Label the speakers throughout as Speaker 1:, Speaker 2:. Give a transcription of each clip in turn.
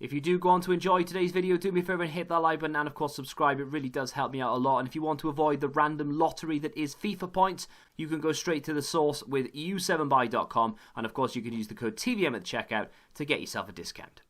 Speaker 1: If you do go on to enjoy today's video, do me a favour and hit that like button and of course subscribe. It really does help me out a lot. And if you want to avoid the random lottery that is FIFA points, you can go straight to the source with u7buy.com, and of course you can use the code TVM at the checkout to get yourself a discount.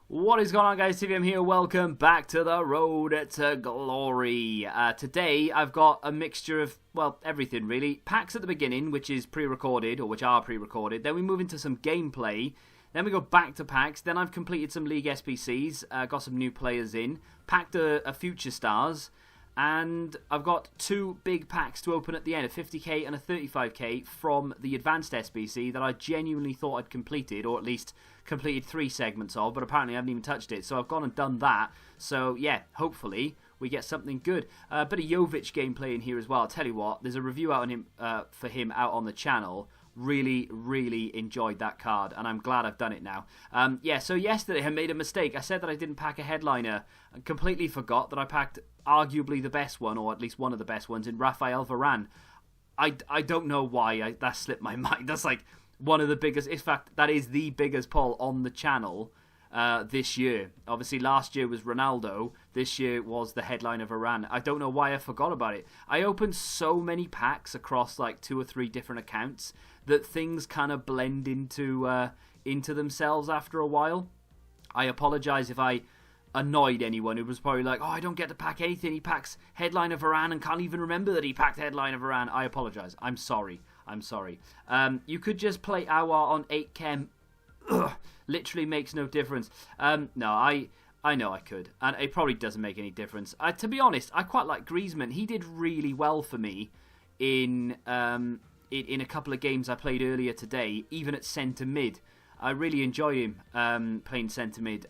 Speaker 1: What is going on, guys? TVM here. Welcome back to the road to glory. Today I've got a mixture of, well, everything really. Packs at the beginning, which is pre-recorded, or which are pre-recorded. Then we move into some gameplay. Then we go back to packs. Then I've completed some League SBCs, got some new players in, packed a Future Stars, and I've got two big packs to open at the end, a 50k and a 35k from the Advanced SBC that I genuinely thought I'd completed, or at least completed 3 segments of, but apparently I haven't even touched it. So I've gone and done that. So yeah, hopefully we get something good. A bit of Jovic gameplay in here as well. I'll tell you what, there's a review out on him for him out on the channel. Really enjoyed that card, and I'm glad I've done it now. Yeah, so yesterday I made a mistake. I said that I didn't pack a headliner. I completely forgot that I packed arguably the best one, or at least one of the best ones, in Raphael Varane. I don't know why that slipped my mind. That's like one of the biggest, in fact, that is the biggest pull on the channel this year. Obviously, last year was Ronaldo. This year was the headliner Varane. I don't know why I forgot about it. I opened so many packs across like 2 or 3 different accounts that things kind of blend into themselves after a while. I apologise if I annoyed anyone who was probably like, oh, I don't get to pack anything. He packs headliner Varane and can't even remember that he packed headliner Varane. I apologise. I'm sorry. You could just play Awar on 8 chem. Literally makes no difference. No, I know I could, and it probably doesn't make any difference. To be honest, I quite like Griezmann. He did really well for me in a couple of games I played earlier today, even at centre mid. I really enjoy him playing centre mid.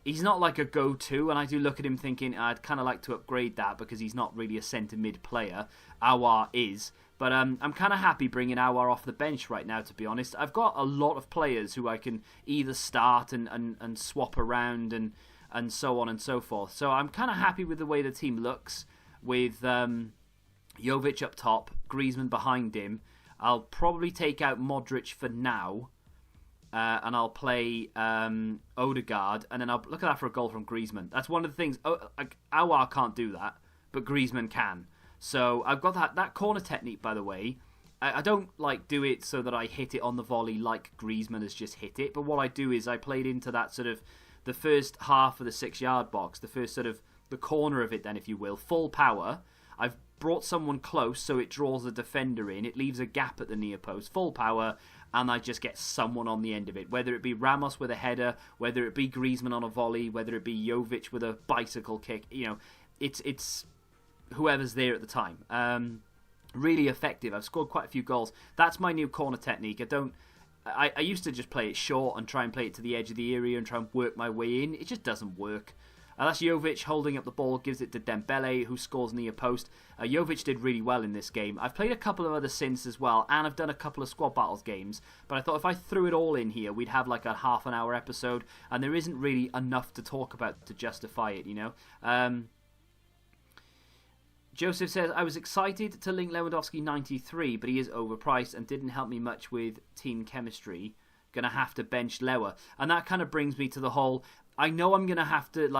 Speaker 1: He's not like a go-to, and I do look at him thinking I'd kind of like to upgrade that because he's not really a centre mid player. Awar is. But I'm kind of happy bringing Awar off the bench right now, to be honest. I've got a lot of players who I can either start and swap around and so on and so forth. So I'm kind of happy with the way the team looks, with Jovic up top, Griezmann behind him. I'll probably take out Modric for now, and I'll play Odegaard, and then I'll look at that for a goal from Griezmann. That's one of the things. Awar can't do that, but Griezmann can. So I've got that corner technique, by the way. I don't like do it so that I hit it on the volley like Griezmann has just hit it. But what I do is I played into that sort of the first half of the 6-yard box, the first sort of the corner of it then, if you will, full power. I've brought someone close so it draws a defender in. It leaves a gap at the near post, full power, and I just get someone on the end of it. Whether it be Ramos with a header, whether it be Griezmann on a volley, whether it be Jovic with a bicycle kick, it's whoever's there at the time. Really effective. I've scored quite a few goals. That's my new corner technique. I used to just play it short and try and play it to the edge of the area and try and work my way in. It just doesn't work. That's Jovic holding up the ball, gives it to Dembele, who scores near post. Jovic did really well in this game. I've played a couple of other since as well, and I've done a couple of squad battles games, but I thought if I threw it all in here, we'd have like a half an hour episode, and there isn't really enough to talk about to justify it, Joseph says, I was excited to link Lewandowski 93, but he is overpriced and didn't help me much with team chemistry. Gonna have to bench Lewa. And that kind of brings me to the whole, I know I'm gonna have to,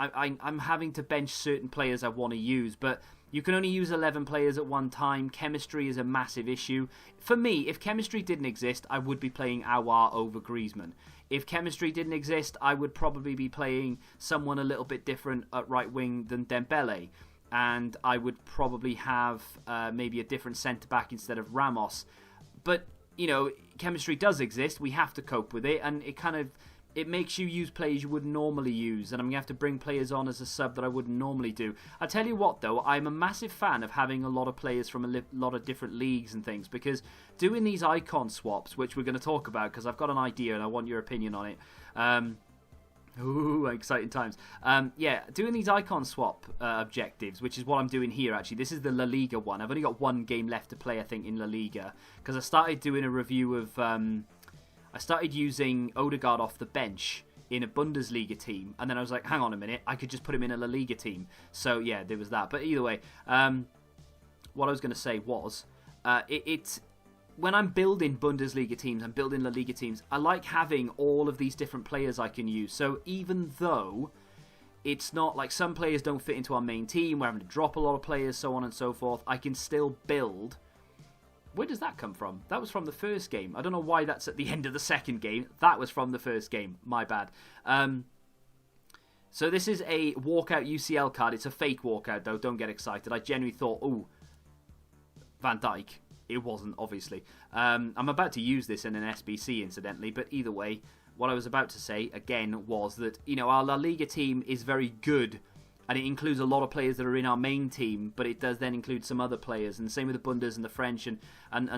Speaker 1: I'm having to bench certain players I want to use, but you can only use 11 players at one time. Chemistry is a massive issue. For me, if chemistry didn't exist, I would be playing Awar over Griezmann. If chemistry didn't exist, I would probably be playing someone a little bit different at right wing than Dembele. And I would probably have maybe a different centre-back instead of Ramos. But, chemistry does exist. We have to cope with it. And it makes you use players you wouldn't normally use. And I'm going to have to bring players on as a sub that I wouldn't normally do. I tell you what, though, I'm a massive fan of having a lot of players from a lot of different leagues and things. Because doing these icon swaps, which we're going to talk about, because I've got an idea and I want your opinion on it. Ooh, exciting times. Doing these icon swap objectives, which is what I'm doing here, actually. This is the La Liga one. I've only got one game left to play, I think, in La Liga. Because I started doing a review of... I started using Odegaard off the bench in a Bundesliga team. And then I was like, hang on a minute, I could just put him in a La Liga team. So, yeah, there was that. But either way, what I was going to say was... when I'm building Bundesliga teams, I'm building La Liga teams, I like having all of these different players I can use. So even though it's not like some players don't fit into our main team, we're having to drop a lot of players, so on and so forth, I can still build. Where does that come from? That was from the first game. I don't know why that's at the end of the second game. That was from the first game. My bad. So this is a walkout UCL card. It's a fake walkout, though. Don't get excited. I genuinely thought, ooh, Van Dijk. It wasn't, obviously. I'm about to use this in an SBC, incidentally. But either way, what I was about to say, again, was that, you know, our La Liga team is very good. And it includes a lot of players that are in our main team. But it does then include some other players. And same with the Bundes and the French and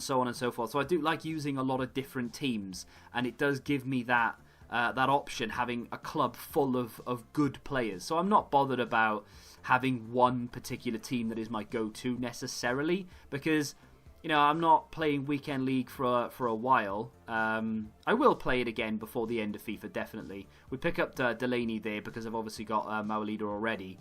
Speaker 1: so on and so forth. So I do like using a lot of different teams. And it does give me that option, having a club full of good players. So I'm not bothered about having one particular team that is my go-to necessarily, because, you know, I'm not playing Weekend League for a while. I will play it again before the end of FIFA, definitely. We pick up Delaney there because I've obviously got Maolida already.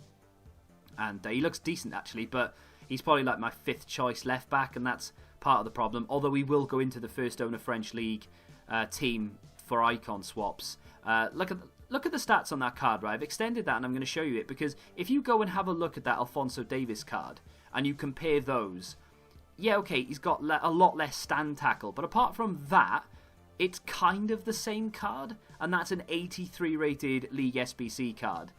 Speaker 1: And he looks decent, actually, but he's probably like my 5th choice left-back, and that's part of the problem. Although we will go into the first owner French League team for icon swaps. Look at the stats on that card, right? I've extended that and I'm going to show you it, because if you go and have a look at that Alphonso Davies card and you compare those, yeah, okay, he's got a lot less stand tackle, but apart from that, it's kind of the same card, and that's an 83 rated League SBC card.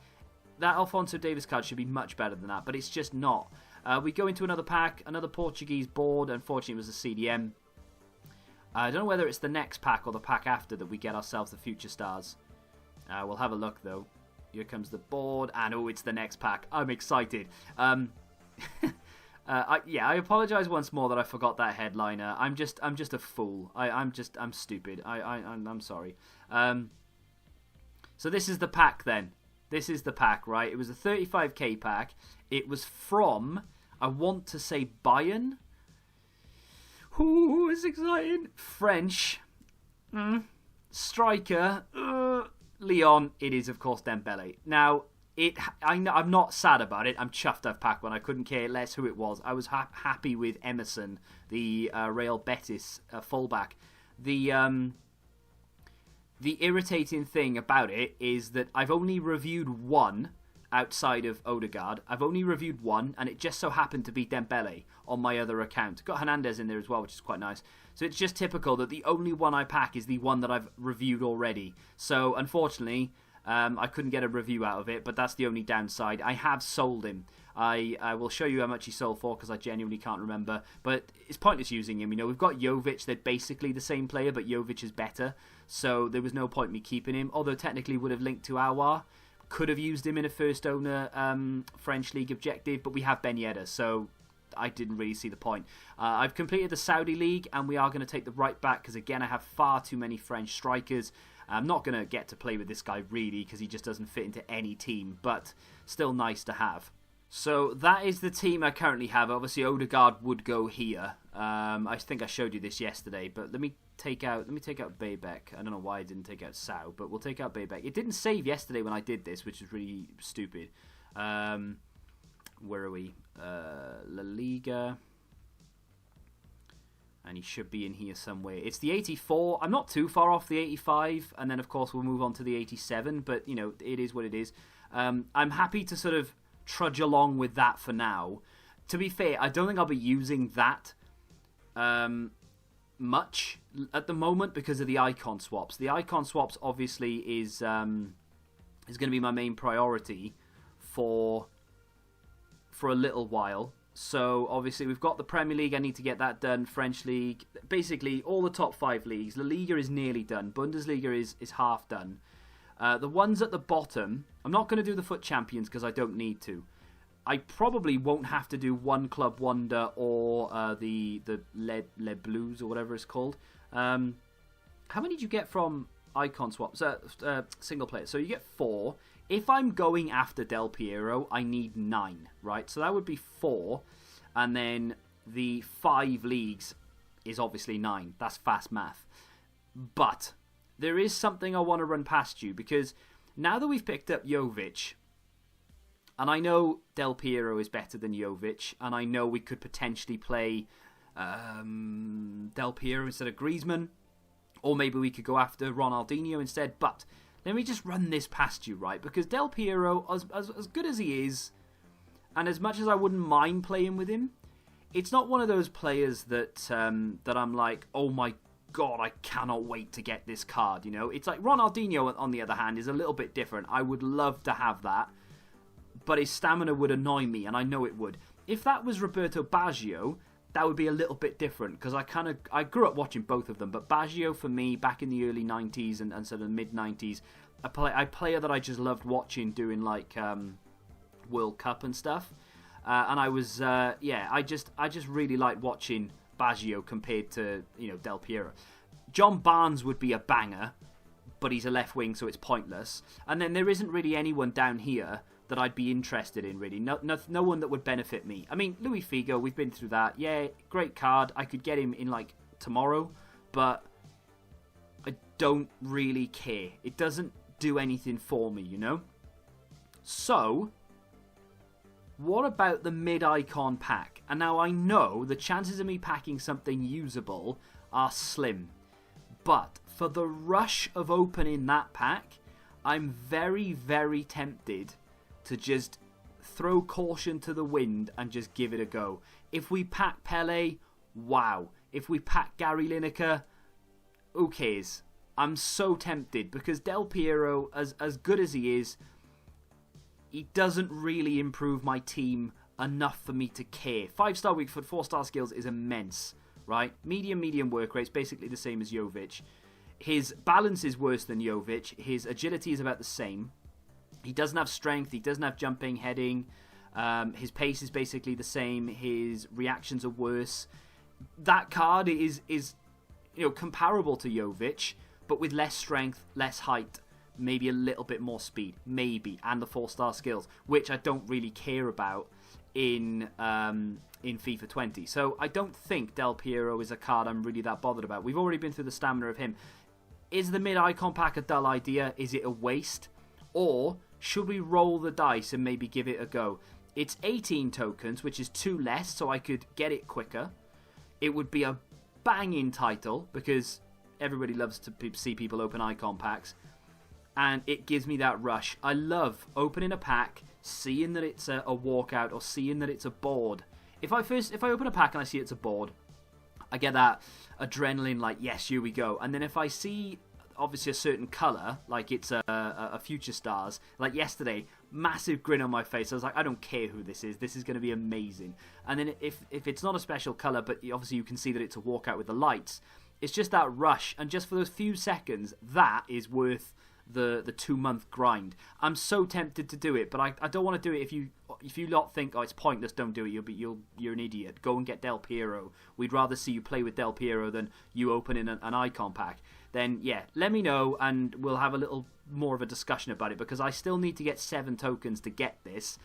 Speaker 1: That Alphonso Davies card should be much better than that, but it's just not. We go into another pack, another Portuguese board. Unfortunately, it was a CDM. I don't know whether it's the next pack or the pack after that we get ourselves the Future Stars. We'll have a look, though. Here comes the board, and oh, it's the next pack. I'm excited. I apologise once more that I forgot that headliner. I'm just a fool. I'm stupid. I'm sorry. So this is the pack then. This is the pack, right? It was a 35k pack. It was from, I want to say, Bayern. Ooh, it's exciting. French. Striker. Leon. It is, of course, Dembele. Now, I'm not sad about it. I'm chuffed I've packed one. I couldn't care less who it was. I was happy with Emerson, the Real Betis fullback. The irritating thing about it is that I've only reviewed one outside of Odegaard. I've only reviewed one, and it just so happened to be Dembele on my other account. Got Hernandez in there as well, which is quite nice. So it's just typical that the only one I pack is the one that I've reviewed already. So unfortunately, I couldn't get a review out of it, but that's the only downside. I have sold him. I will show you how much he sold for, because I genuinely can't remember. But it's pointless using him. You know, we've got Jovic. They're basically the same player, but Jovic is better. So there was no point me keeping him. Although technically would have linked to Aouar. Could have used him in a first owner French League objective, but we have Ben Yedder, so I didn't really see the point. I've completed the Saudi League, and we are going to take the right back, because again, I have far too many French strikers. I'm not going to get to play with this guy really, because he just doesn't fit into any team, but still nice to have. So that is the team I currently have. Obviously, Odegaard would go here. I think I showed you this yesterday, but let me take out Baybeck. I don't know why I didn't take out Sau, but we'll take out Baybeck. It didn't save yesterday when I did this, which is really stupid. Where are we? La Liga. And he should be in here somewhere. It's the 84. I'm not too far off the 85. And then, of course, we'll move on to the 87. But, you know, it is what it is. I'm happy to sort of trudge along with that for now. To be fair, I don't think I'll be using that much at the moment because of the icon swaps. The icon swaps, obviously, is going to be my main priority for a little while. So, obviously, we've got the Premier League. I need to get that done. French League. Basically, all the top 5 leagues. La Liga is nearly done. Bundesliga is half done. The ones at the bottom, I'm not going to do the FUT Champions because I don't need to. I probably won't have to do One Club Wonder or the Les Blues or whatever it's called. How many did you get from icon swaps? Single player. So you get 4. If I'm going after Del Piero, I need 9, right? So that would be 4. And then the 5 leagues is obviously 9. That's fast math. But there is something I want to run past you, because now that we've picked up Jovic, and I know Del Piero is better than Jovic, and I know we could potentially play Del Piero instead of Griezmann. Or maybe we could go after Ronaldinho instead. But let me just run this past you, right? Because Del Piero, as good as he is, and as much as I wouldn't mind playing with him, it's not one of those players that that I'm like, oh my God, I cannot wait to get this card, you know? It's like Ronaldinho, on the other hand, is a little bit different. I would love to have that, but his stamina would annoy me, and I know it would. If that was Roberto Baggio, that would be a little bit different, because I grew up watching both of them, but Baggio, for me, back in the early 90s and sort of mid-90s, a player that I just loved watching doing, like, World Cup and stuff. And I was, I just really liked watching Baggio compared to, you know, Del Piero. John Barnes would be a banger, but he's a left wing, so it's pointless. And then there isn't really anyone down here that I'd be interested in, really. No one that would benefit me. I mean, Luis Figo, we've been through that. Yeah, great card. I could get him in, like, tomorrow, but I don't really care. It doesn't do anything for me, you know? So, what about the mid-icon pack? And now I know the chances of me packing something usable are slim. But for the rush of opening that pack, I'm very, very tempted to just throw caution to the wind and just give it a go. If we pack Pele, wow. If we pack Gary Lineker, who cares? I'm so tempted because Del Piero, as good as he is, he doesn't really improve my team enough for me to care. 5-star weak foot, 4-star skills is immense, right? Medium work rate's basically the same as Jovic. His balance is worse than Jovic. His agility is about the same. He doesn't have strength. He doesn't have jumping, heading. His pace is basically the same. His reactions are worse. That card is comparable to Jovic, but with less strength, less height, maybe a little bit more speed, maybe, and the 4-star skills, which I don't really care about in FIFA 20. So I don't think Del Piero is a card I'm really that bothered about. We've already been through the stamina of him. Is the mid-icon pack a dull idea? Is it a waste? Or should we roll the dice and maybe give it a go? It's 18 tokens, which is 2 less, so I could get it quicker. It would be a banging title, because everybody loves to see people open icon packs. And it gives me that rush. I love opening a pack, seeing that it's a walkout, or seeing that it's a board. If I open a pack and I see it's a board, I get that adrenaline, like, yes, here we go. And then if I see, obviously, a certain colour, like it's a Future Stars, like yesterday, massive grin on my face. I was like, I don't care who this is going to be amazing. And then if it's not a special colour, but obviously you can see that it's a walkout with the lights, it's just that rush. And just for those few seconds, that is worth the 2-month grind. I'm so tempted to do it, but I don't want to do it. If you lot think, oh, it's pointless, don't do it, you're an idiot. Go and get Del Piero. We'd rather see you play with Del Piero than you opening an icon pack. Then yeah, let me know and we'll have a little more of a discussion about it, because I still need to get 7 tokens to get this.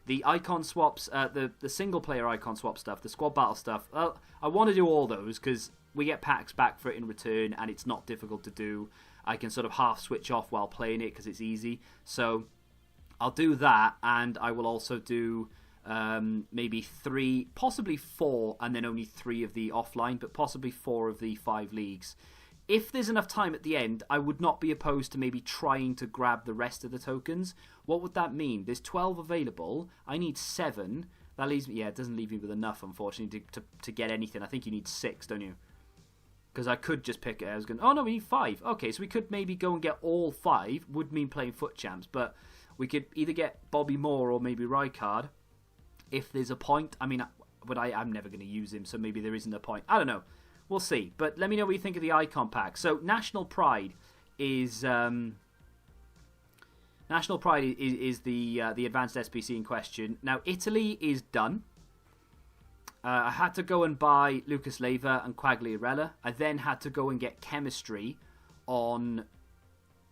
Speaker 1: The icon swaps, the single player icon swap stuff, the squad battle stuff, I want to do all those because we get packs back for it in return and it's not difficult to do. I can sort of half switch off while playing it because it's easy. So I'll do that, and I will also do maybe 3, possibly 4, and then only 3 of the offline, but possibly 4 of the 5 leagues. If there's enough time at the end, I would not be opposed to maybe trying to grab the rest of the tokens. What would that mean? There's 12 available. I need 7. That leaves me, it doesn't leave me with enough, unfortunately, to get anything. I think you need 6, don't you? Because I could just pick it. I was going, oh no, we need 5. Okay, so we could maybe go and get all 5. Would mean playing foot champs, but we could either get Bobby Moore or maybe Rijkaard if there's a point. I mean, but I'm never going to use him, so maybe there isn't a point. I don't know. We'll see. But let me know what you think of the icon pack. So National Pride is the advanced SBC in question. Now Italy is done. I had to go and buy Lucas Leiva and Quagliarella. I then had to go and get chemistry on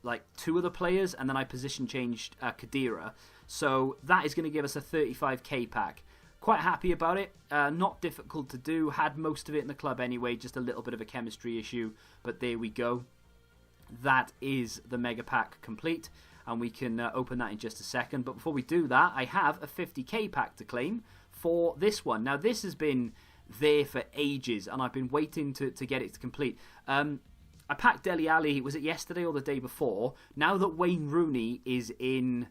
Speaker 1: like 2 of the players, and then I position changed Khedira. So that is going to give us a 35k pack. Quite happy about it. Not difficult to do. Had most of it in the club anyway. Just a little bit of a chemistry issue. But there we go. That is the mega pack complete. And we can open that in just a second. But before we do that, I have a 50k pack to claim for this one. Now this has been there for ages, and I've been waiting to get it to complete. I packed Dele Alli, was it yesterday or the day before? Now that Wayne Rooney is in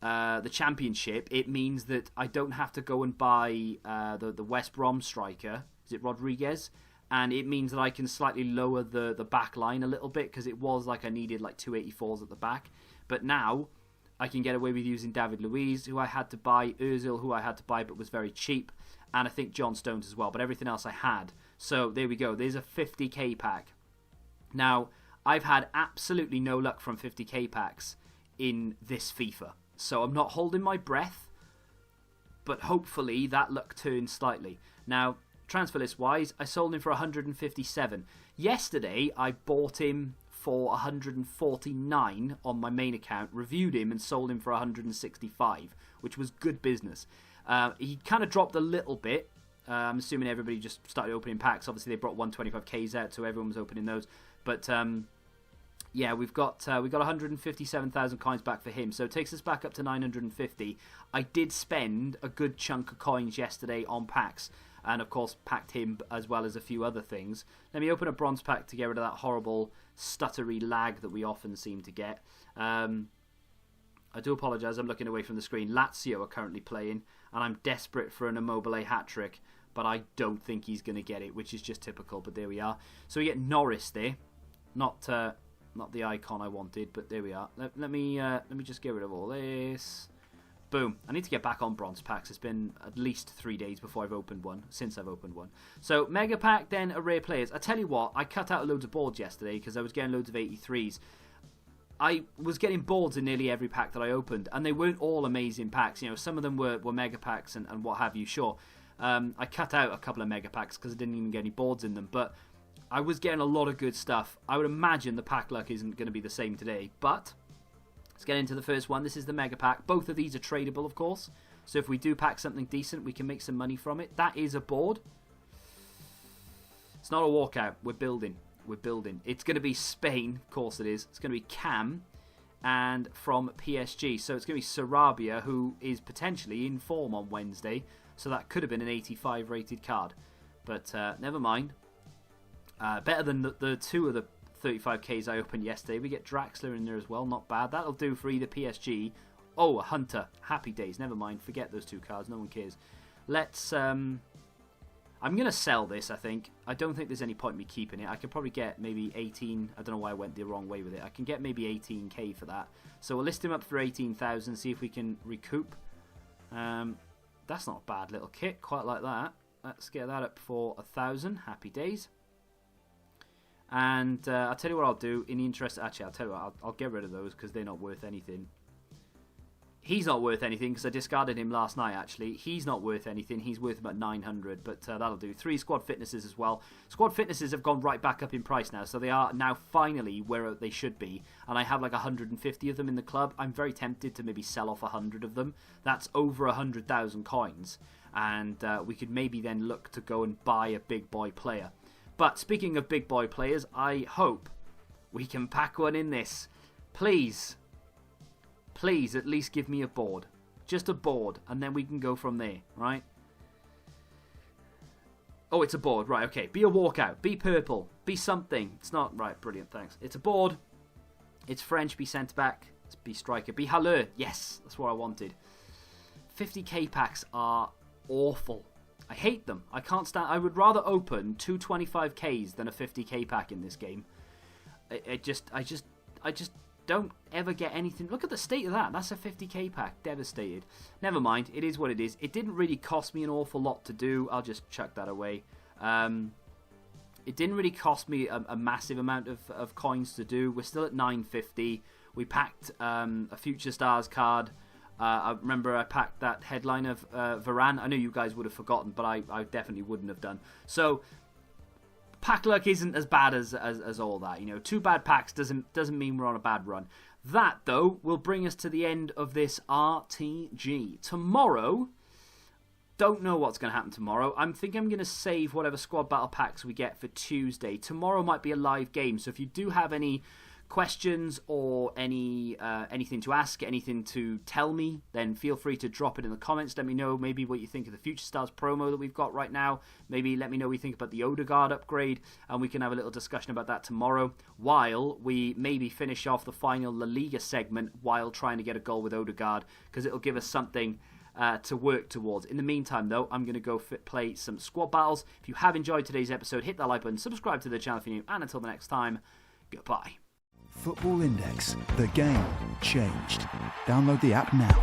Speaker 1: the Championship, it means that I don't have to go and buy the West Brom striker. Is it Rodriguez? And it means that I can slightly lower the back line a little bit, because it was like I needed like 284s at the back. But now I can get away with using David Luiz, who I had to buy, Ozil, who I had to buy but was very cheap, and I think John Stones as well, but everything else I had. So there we go. There's a 50k pack. Now, I've had absolutely no luck from 50k packs in this FIFA, so I'm not holding my breath, but hopefully that luck turns slightly. Now, transfer list wise, I sold him for 157. Yesterday, I bought him for 149 on my main account, reviewed him and sold him for 165, which was good business. He kind of dropped a little bit. I'm assuming everybody just started opening packs. Obviously, they brought 125Ks out, so everyone was opening those. But yeah, we got 157,000 coins back for him, so it takes us back up to 950. I did spend a good chunk of coins yesterday on packs, and of course packed him as well as a few other things. Let me open a bronze pack to get rid of that horrible stuttery lag that we often seem to get. I do apologise, I'm looking away from the screen. Lazio are currently playing, and I'm desperate for an Immobile hat-trick, but I don't think he's going to get it, which is just typical, but there we are. So we get Norris there. Not the icon I wanted, but there we are. Let me just get rid of all this. Boom. I need to get back on bronze packs. It's been at least 3 days before I've opened one, since I've opened one. So, mega pack, then a rare players. I tell you what, I cut out loads of boards yesterday because I was getting loads of 83s. I was getting boards in nearly every pack that I opened, and they weren't all amazing packs. You know, some of them were mega packs and what have you, sure. I cut out a couple of mega packs because I didn't even get any boards in them, but I was getting a lot of good stuff. I would imagine the pack luck isn't going to be the same today, but let's get into the first one. This is the mega pack. Both of these are tradable, of course, so if we do pack something decent, we can make some money from it. That is a board. It's not a walkout. We're building. We're building. It's going to be Spain, of course it is. It's going to be Cam, and from PSG. So it's going to be Sarabia, who is potentially in form on Wednesday. So that could have been an 85 rated card. But never mind. Better than the two of the 35Ks I opened yesterday. We get Draxler in there as well. Not bad. That'll do for either PSG. Oh, a Hunter. Happy days. Never mind. Forget those two cards. No one cares. Let's... I'm going to sell this, I think. I don't think there's any point in me keeping it. I could probably get maybe 18... I don't know why I went the wrong way with it. I can get maybe 18k for that. So we'll list him up for 18,000. See if we can recoup. That's not a bad little kit. Quite like that. Let's get that up for 1,000. Happy days. And I'll tell you what I'll do. In the interest... Actually, I'll tell you what. I'll get rid of those because they're not worth anything. He's not worth anything because I discarded him last night, actually. He's not worth anything. He's worth about 900, but that'll do. 3 squad fitnesses as well. Squad fitnesses have gone right back up in price now, so they are now finally where they should be. And I have like 150 of them in the club. I'm very tempted to maybe sell off 100 of them. That's over 100,000 coins. And we could maybe then look to go and buy a big boy player. But speaking of big boy players, I hope we can pack one in this. Please. Please, at least give me a board. Just a board, and then we can go from there, right? Oh, it's a board. Right, okay. Be a walkout. Be purple. Be something. It's not... Right, brilliant, thanks. It's a board. It's French. Be centre-back. Be striker. Be Haller. Yes, that's what I wanted. 50k packs are awful. I hate them. I can't stand... I would rather open 2 25ks than a 50k pack in this game. I just don't ever get anything. Look at the state of that. That's a 50k pack. Devastated. Never mind. It is what it is. It didn't really cost me an awful lot to do. I'll just chuck that away. It didn't really cost me a massive amount of coins to do. We're still at 950. We packed a Future Stars card. I remember I packed that headline of Varane. I know you guys would have forgotten, but I definitely wouldn't have done. So... pack luck isn't as bad as all that. You know, 2 bad packs doesn't mean we're on a bad run. That, though, will bring us to the end of this RTG. Tomorrow, don't know what's going to happen tomorrow. I'm thinking I'm going to save whatever squad battle packs we get for Tuesday. Tomorrow might be a live game, so if you do have any questions or anything to ask, anything to tell me, then feel free to drop it in the comments. Let me know maybe what you think of the Future Stars promo that we've got right now. Maybe let me know what you think about the Odegaard upgrade, and we can have a little discussion about that tomorrow, while we maybe finish off the final La Liga segment while trying to get a goal with Odegaard, because it'll give us something to work towards. In the meantime, though, I'm going to go play some squad battles. If you have enjoyed today's episode, hit that like button, subscribe to the channel if you're new, and until the next time, goodbye.
Speaker 2: Football Index. The game changed. Download the app now.